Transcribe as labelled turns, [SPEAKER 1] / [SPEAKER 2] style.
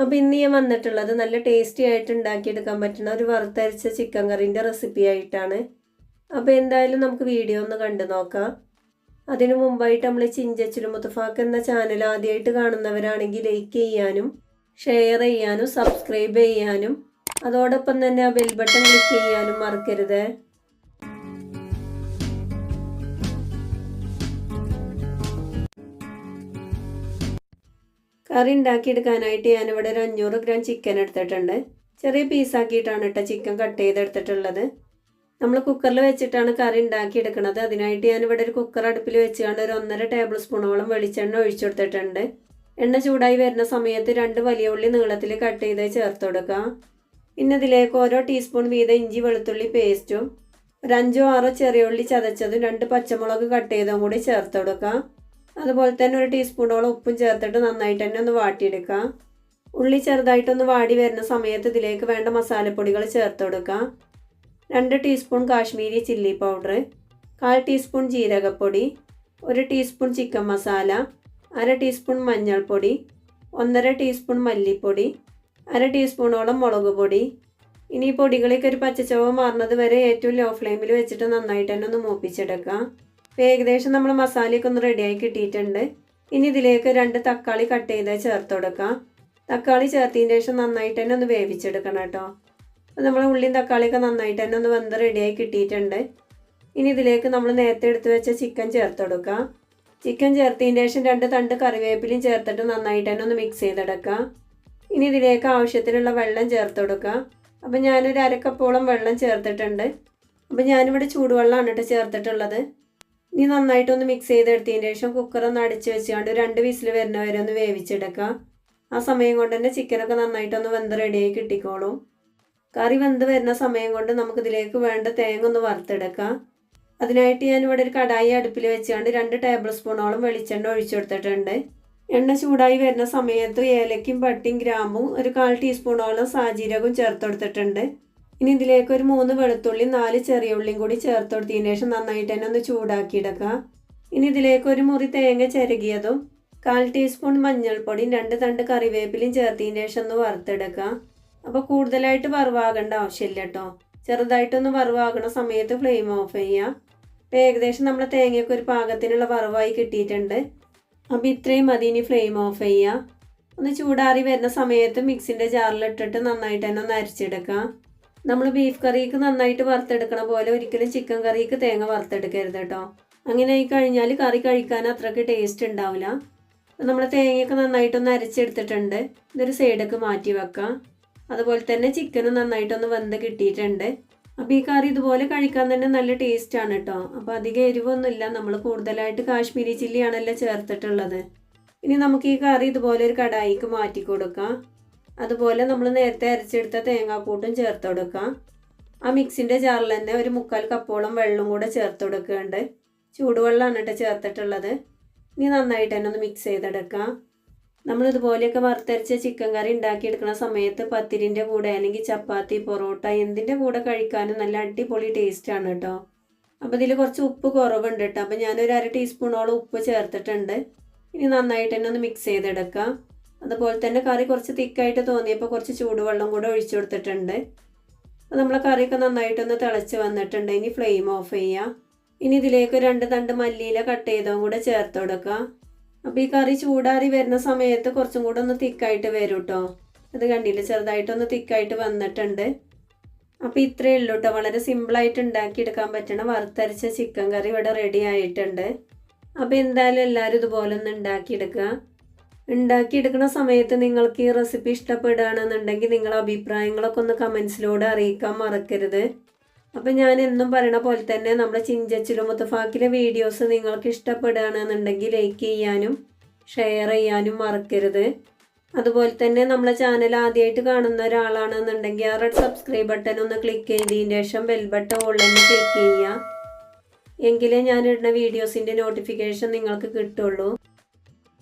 [SPEAKER 1] അപ്പോൾ ഇന്ന് ഞാൻ വന്നിട്ടുള്ളത് നല്ല ടേസ്റ്റി ആയിട്ട് ഉണ്ടാക്കിയെടുക്കാൻ പറ്റുന്ന ഒരു വറുത്തരച്ച ചിക്കൻ കറീൻ്റെ റെസിപ്പി ആയിട്ടാണ്. അപ്പോൾ എന്തായാലും നമുക്ക് വീഡിയോ ഒന്ന് കണ്ടു നോക്കാം. അതിനു മുമ്പായിട്ട് നമ്മൾ ചിഞ്ചച്ചുലു മുത്തഫാക്ക് എന്ന ചാനൽ ആദ്യമായിട്ട് കാണുന്നവരാണെങ്കിൽ ലൈക്ക് ചെയ്യാനും ഷെയർ ചെയ്യാനും സബ്സ്ക്രൈബ് ചെയ്യാനും അതോടൊപ്പം തന്നെ ആ ബെൽ ബട്ടൺ ക്ലിക്ക് ചെയ്യാനും മറക്കരുത്. കറി ഉണ്ടാക്കിയെടുക്കാനായിട്ട് ഞാനിവിടെ ഒരു 500 ഗ്രാം ചിക്കൻ എടുത്തിട്ടുണ്ട്. ചെറിയ പീസാക്കിയിട്ടാണ് കേട്ടോ ചിക്കൻ കട്ട് ചെയ്തെടുത്തിട്ടുള്ളത്. നമ്മൾ കുക്കറിൽ വെച്ചിട്ടാണ് കറി ഉണ്ടാക്കിയെടുക്കുന്നത്. അതിനായിട്ട് ഞാനിവിടെ ഒരു കുക്കർ അടുപ്പിൽ വെച്ചുകൊണ്ട് ഒരു 1.5 ടേബിൾ സ്പൂണോളം വെളിച്ചെണ്ണ ഒഴിച്ചു കൊടുത്തിട്ടുണ്ട്. എണ്ണ ചൂടായി വരുന്ന സമയത്ത് 2 വലിയ ഉള്ളി നീളത്തിൽ കട്ട് ചെയ്ത് ചേർത്ത് കൊടുക്കുക. പിന്നെ ഇതിലേക്ക് ഓരോ ടീസ്പൂൺ വീതം ഇഞ്ചി വെളുത്തുള്ളി പേസ്റ്റും ഒരു 5-6 ചെറിയ ഉള്ളി ചതച്ചതും 2 പച്ചമുളക് കട്ട് ചെയ്തതും കൂടി ചേർത്ത് കൊടുക്കുക. അതുപോലെ തന്നെ ഒരു ടീസ്പൂണോളം ഉപ്പും ചേർത്തിട്ട് നന്നായിട്ട് തന്നെ ഒന്ന് വാട്ടിയെടുക്കുക. ഉള്ളി ചെറുതായിട്ടൊന്ന് വാടി വരുന്ന സമയത്ത് ഇതിലേക്ക് വേണ്ട മസാലപ്പൊടികൾ ചേർത്ത് കൊടുക്കുക. 2 teaspoon Kashmiri chilli powder, 1/4 teaspoon ജീരകപ്പൊടി, 1 ടീസ്പൂൺ ചിക്കൻ മസാല, 1/2 ടീസ്പൂൺ മഞ്ഞൾപ്പൊടി, 1.5 ടീസ്പൂൺ മല്ലിപ്പൊടി, 1/2 ടീസ്പൂണോളം മുളക് പൊടി. ഇനി ഈ പൊടികളൊക്കെ ഒരു പച്ചച്ചവ മാറുന്നത് വരെ ഏറ്റവും ലോ ഫ്ലെയിമിൽ വെച്ചിട്ട് നന്നായിട്ട് തന്നെ ഒന്ന് മൂപ്പിച്ചെടുക്കാം. ഏകദേശം നമ്മൾ മസാലയൊക്കെ ഒന്ന് റെഡിയായി കിട്ടിയിട്ടുണ്ട്. ഇനി ഇതിലേക്ക് 2 തക്കാളി കട്ട് ചെയ്ത് ചേർത്ത് കൊടുക്കാം. തക്കാളി ചേർത്തതിന് ശേഷം നന്നായിട്ട് തന്നെ ഒന്ന് വേവിച്ചെടുക്കണം കേട്ടോ. അപ്പോൾ നമ്മൾ ഉള്ളിയും തക്കാളിയൊക്കെ നന്നായിട്ട് തന്നെ ഒന്ന് വെന്ത് റെഡിയായി കിട്ടിയിട്ടുണ്ട്. ഇനി ഇതിലേക്ക് നമ്മൾ നേരത്തെ എടുത്ത് വെച്ച ചിക്കൻ ചേർത്ത് കൊടുക്കാം. ചിക്കൻ ചേർത്തതിന് ശേഷം 2 തണ്ട് കറിവേപ്പിലയും ചേർത്തിട്ട് നന്നായിട്ട് തന്നെ ഒന്ന് മിക്സ് ചെയ്തെടുക്കാം. ഇനി ഇതിലേക്ക് ആവശ്യത്തിനുള്ള വെള്ളം ചേർത്ത് കൊടുക്കാം. അപ്പോൾ ഞാനൊരു 1/2 കപ്പോളം വെള്ളം ചേർത്തിട്ടുണ്ട്. അപ്പോൾ ഞാനിവിടെ ചൂടുവെള്ളമാണ് കേട്ടോ ചേർത്തിട്ടുള്ളത്. ഇനി നന്നായിട്ടൊന്ന് മിക്സ് ചെയ്തെടുത്തതിന് ശേഷം കുക്കറൊന്ന് അടിച്ച് വെച്ചുകൊണ്ട് 2 വിസിൽ വരുന്ന വരെ ഒന്ന് വേവിച്ചെടുക്കുക. ആ സമയം കൊണ്ട് തന്നെ ചിക്കനൊക്കെ നന്നായിട്ടൊന്ന് വെന്ത് റെഡിയായി കിട്ടിക്കോളും. കറി വെന്ത് വരുന്ന സമയം കൊണ്ട് നമുക്കിതിലേക്ക് വേണ്ട തേങ്ങ ഒന്ന് വറുത്തെടുക്കാം. അതിനായിട്ട് ഞാനിവിടെ ഒരു കടായി അടുപ്പിൽ വെച്ചുകൊണ്ട് 2 ടേബിൾ സ്പൂണോളം വെളിച്ചെണ്ണ ഒഴിച്ചു കൊടുത്തിട്ടുണ്ട്. എണ്ണ ചൂടായി വരുന്ന സമയത്ത് ഏലക്കും പട്ടിയും ഗ്രാമ്പും ഒരു 1/4 ടീസ്പൂണോളം സാജീരകവും ചേർത്ത് കൊടുത്തിട്ടുണ്ട്. ഇനി ഇതിലേക്ക് ഒരു 3 വെളുത്തുള്ളി 4 ചെറിയ ഉള്ളിയും കൂടി ചേർത്ത് കൊടുത്തതിന് ശേഷം നന്നായിട്ട് തന്നെ ഒന്ന് ചൂടാക്കിയെടുക്കുക. ഇനി ഇതിലേക്ക് ഒരു മുറി തേങ്ങ ചിരകിയതും 1/4 ടീസ്പൂൺ മഞ്ഞൾപ്പൊടിയും 2 തണ്ട് കറിവേപ്പിലയും ചേർത്തതിന് ശേഷം ഒന്ന് വറുത്തെടുക്കുക. അപ്പോൾ കൂടുതലായിട്ട് വറവാകേണ്ട ആവശ്യമില്ല കേട്ടോ. ചെറുതായിട്ടൊന്ന് വറവാകണ സമയത്ത് ഫ്ലെയിം ഓഫ് ചെയ്യുക. അപ്പോൾ ഏകദേശം നമ്മൾ തേങ്ങയൊക്കെ ഒരു പാകത്തിനുള്ള വറവായി കിട്ടിയിട്ടുണ്ട്. അപ്പോൾ ഇത്രയും മതി. ഇനി ഫ്ലെയിം ഓഫ് ചെയ്യുക. ഒന്ന് ചൂടാറി വരുന്ന സമയത്ത് മിക്സിൻ്റെ ജാറിലിട്ടിട്ട് നന്നായിട്ട് തന്നെ ഒന്ന് അരച്ചെടുക്കുക. നമ്മൾ ബീഫ് കറിക്ക് നന്നായിട്ട് വറുത്തെടുക്കണ പോലെ ഒരിക്കലും ചിക്കൻ കറിക്ക് തേങ്ങ വറുത്തെടുക്കരുത് കേട്ടോ. അങ്ങനെ ആയി കഴിഞ്ഞാൽ കറി കഴിക്കാൻ അത്രയ്ക്ക് ടേസ്റ്റ് ഉണ്ടാവില്ല. നമ്മൾ തേങ്ങയൊക്കെ നന്നായിട്ടൊന്ന് അരച്ചെടുത്തിട്ടുണ്ട്. ഇതൊരു സൈഡൊക്കെ മാറ്റി വെക്കാം. അതുപോലെ തന്നെ ചിക്കനും നന്നായിട്ടൊന്ന് വെന്ത് കിട്ടിയിട്ടുണ്ട്. അപ്പോൾ ഈ കറി ഇതുപോലെ കഴിക്കാൻ തന്നെ നല്ല ടേസ്റ്റാണ് കേട്ടോ. അപ്പോൾ അധികം എരിവൊന്നുമില്ല. നമ്മൾ കൂടുതലായിട്ട് കാശ്മീരി ചില്ലിയാണല്ലോ ചേർത്തിട്ടുള്ളത്. ഇനി നമുക്ക് ഈ കറി ഇതുപോലെ ഒരു കടായിക്ക് മാറ്റി കൊടുക്കാം. അതുപോലെ നമ്മൾ നേരത്തെ അരച്ചെടുത്ത തേങ്ങാക്കൂട്ടും ചേർത്ത് കൊടുക്കാം. ആ മിക്സിൻ്റെ ജാറിൽ തന്നെ ഒരു 3/4 കപ്പോളം വെള്ളം കൂടെ ചേർത്ത് കൊടുക്കുന്നുണ്ട്. ചൂടുവെള്ളമാണ് കേട്ടോ ചേർത്തിട്ടുള്ളത്. ഇനി നന്നായിട്ട് തന്നെ ഒന്ന് മിക്സ് ചെയ്തെടുക്കാം. നമ്മളിതുപോലെയൊക്കെ വറുത്തരച്ച ചിക്കൻ കറി ഉണ്ടാക്കിയെടുക്കുന്ന സമയത്ത് പത്തിരിൻ്റെ കൂടെ അല്ലെങ്കിൽ ചപ്പാത്തി പൊറോട്ട എന്തിൻ്റെ കൂടെ കഴിക്കാനും നല്ല അടിപൊളി ടേസ്റ്റാണ് കേട്ടോ. അപ്പോൾ ഇതിൽ കുറച്ച് ഉപ്പ് കുറവുണ്ട് കേട്ടോ. അപ്പോൾ ഞാനൊരു 1/2 ടീസ്പൂണോളം ഉപ്പ് ചേർത്തിട്ടുണ്ട്. ഇനി നന്നായിട്ട് തന്നെ ഒന്ന് മിക്സ് ചെയ്തെടുക്കാം. അതുപോലെ തന്നെ കറി കുറച്ച് തിക്കായിട്ട് തോന്നിയപ്പോൾ കുറച്ച് ചൂടുവെള്ളം കൂടെ ഒഴിച്ചു കൊടുത്തിട്ടുണ്ട്. അപ്പോൾ നമ്മളെ കറിയൊക്കെ നന്നായിട്ടൊന്ന് തിളച്ച് വന്നിട്ടുണ്ട്. ഇനി ഫ്ലെയിം ഓഫ് ചെയ്യുക. ഇനി ഇതിലേക്ക് 2 തണ്ട് മല്ലിയില കട്ട് ചെയ്തതും കൂടെ ചേർത്ത് കൊടുക്കുക. അപ്പോൾ ഈ കറി ചൂടാറി വരുന്ന സമയത്ത് കുറച്ചും കൂടെ ഒന്ന് തിക്കായിട്ട് വരും കേട്ടോ. അത് കണ്ടില്ല, ചെറുതായിട്ടൊന്ന് തിക്കായിട്ട് വന്നിട്ടുണ്ട്. അപ്പോൾ ഇത്രയേ ഉള്ളൂ കേട്ടോ. വളരെ സിമ്പിളായിട്ട് ഉണ്ടാക്കിയെടുക്കാൻ പറ്റണ വറുത്തരച്ച ചിക്കൻ കറി ഇവിടെ റെഡി ആയിട്ടുണ്ട്. അപ്പോൾ എന്തായാലും എല്ലാവരും ഇതുപോലെ ഒന്ന് ഉണ്ടാക്കിയെടുക്കുന്ന സമയത്ത് നിങ്ങൾക്ക് ഈ റെസിപ്പി ഇഷ്ടപ്പെടുകയാണെന്നുണ്ടെങ്കിൽ നിങ്ങളുടെ അഭിപ്രായങ്ങളൊക്കെ ഒന്ന് കമൻസിലൂടെ അറിയിക്കാൻ മറക്കരുത്. അപ്പം ഞാൻ എന്നും പറയണ പോലെ തന്നെ നമ്മുടെ ചിഞ്ചച്ചുലു മുത്തഫാക്കിലെ വീഡിയോസ് നിങ്ങൾക്ക് ഇഷ്ടപ്പെടുകയാണെന്നുണ്ടെങ്കിൽ ലൈക്ക് ചെയ്യാനും ഷെയർ ചെയ്യാനും മറക്കരുത്. അതുപോലെ തന്നെ നമ്മളെ ചാനൽ ആദ്യമായിട്ട് കാണുന്ന ഒരാളാണെന്നുണ്ടെങ്കിൽ ആ റെഡ് സബ്സ്ക്രൈബ് ബട്ടൺ ഒന്ന് ക്ലിക്ക് ചെയ്തതിന് ശേഷം ബെൽ ബട്ടൺ ഓൾറെഡി ക്ലിക്ക് ചെയ്യുക. എങ്കിലേ ഞാനിടുന്ന വീഡിയോസിൻ്റെ നോട്ടിഫിക്കേഷൻ നിങ്ങൾക്ക് കിട്ടുള്ളൂ.